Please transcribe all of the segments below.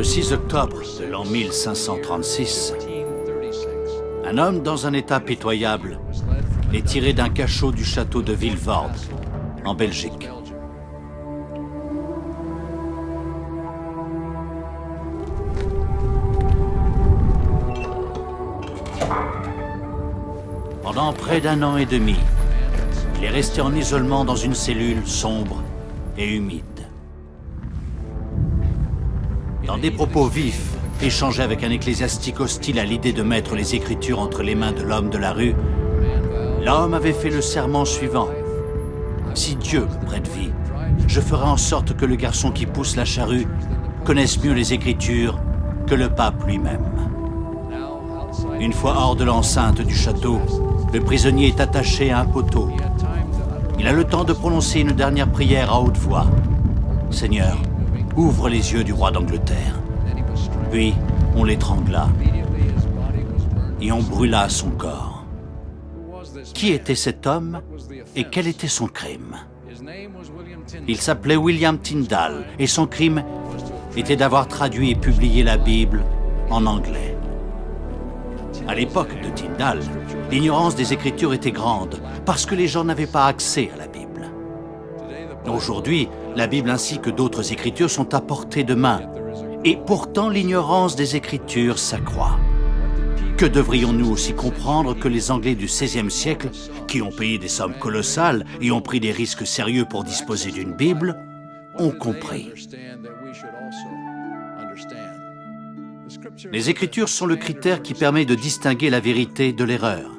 Le 6 octobre de l'an 1536, un homme dans un état pitoyable est tiré d'un cachot du château de Vilvoorde, en Belgique. Pendant près d'un an et demi, il est resté en isolement dans une cellule sombre et humide. Dans des propos vifs, échangés avec un ecclésiastique hostile à l'idée de mettre les Écritures entre les mains de l'homme de la rue, l'homme avait fait le serment suivant. « Si Dieu me prête vie, je ferai en sorte que le garçon qui pousse la charrue connaisse mieux les Écritures que le pape lui-même. » Une fois hors de l'enceinte du château, le prisonnier est attaché à un poteau. Il a le temps de prononcer une dernière prière à haute voix. « Seigneur, ouvre les yeux du roi d'Angleterre. » Puis, on l'étrangla et on brûla son corps. Qui était cet homme et quel était son crime? Il s'appelait William Tyndale et son crime était d'avoir traduit et publié la Bible en anglais. À l'époque de Tyndale, l'ignorance des Écritures était grande parce que les gens n'avaient pas accès à la Bible. Aujourd'hui, la Bible ainsi que d'autres Écritures sont à portée de main. Et pourtant, l'ignorance des Écritures s'accroît. Que devrions-nous aussi comprendre que les Anglais du XVIe siècle, qui ont payé des sommes colossales et ont pris des risques sérieux pour disposer d'une Bible, ont compris. Les Écritures sont le critère qui permet de distinguer la vérité de l'erreur.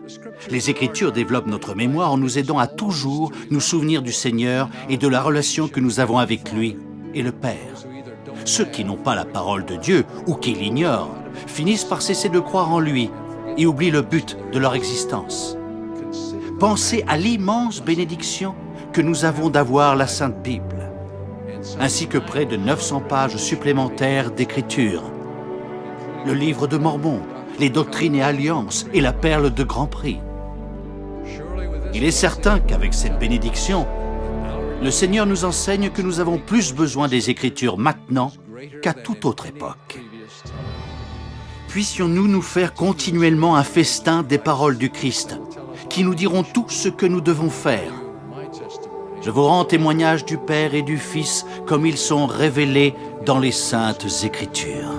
Les Écritures développent notre mémoire en nous aidant à toujours nous souvenir du Seigneur et de la relation que nous avons avec lui et le Père. Ceux qui n'ont pas la parole de Dieu ou qui l'ignorent finissent par cesser de croire en lui et oublient le but de leur existence. Pensez à l'immense bénédiction que nous avons d'avoir la Sainte Bible, ainsi que près de 900 pages supplémentaires d'Écriture, le livre de Mormon, les doctrines et alliances et la perle de grand prix. Il est certain qu'avec cette bénédiction, le Seigneur nous enseigne que nous avons plus besoin des Écritures maintenant qu'à toute autre époque. Puissions-nous nous faire continuellement un festin des paroles du Christ, qui nous diront tout ce que nous devons faire. Je vous rends témoignage du Père et du Fils comme ils sont révélés dans les Saintes Écritures.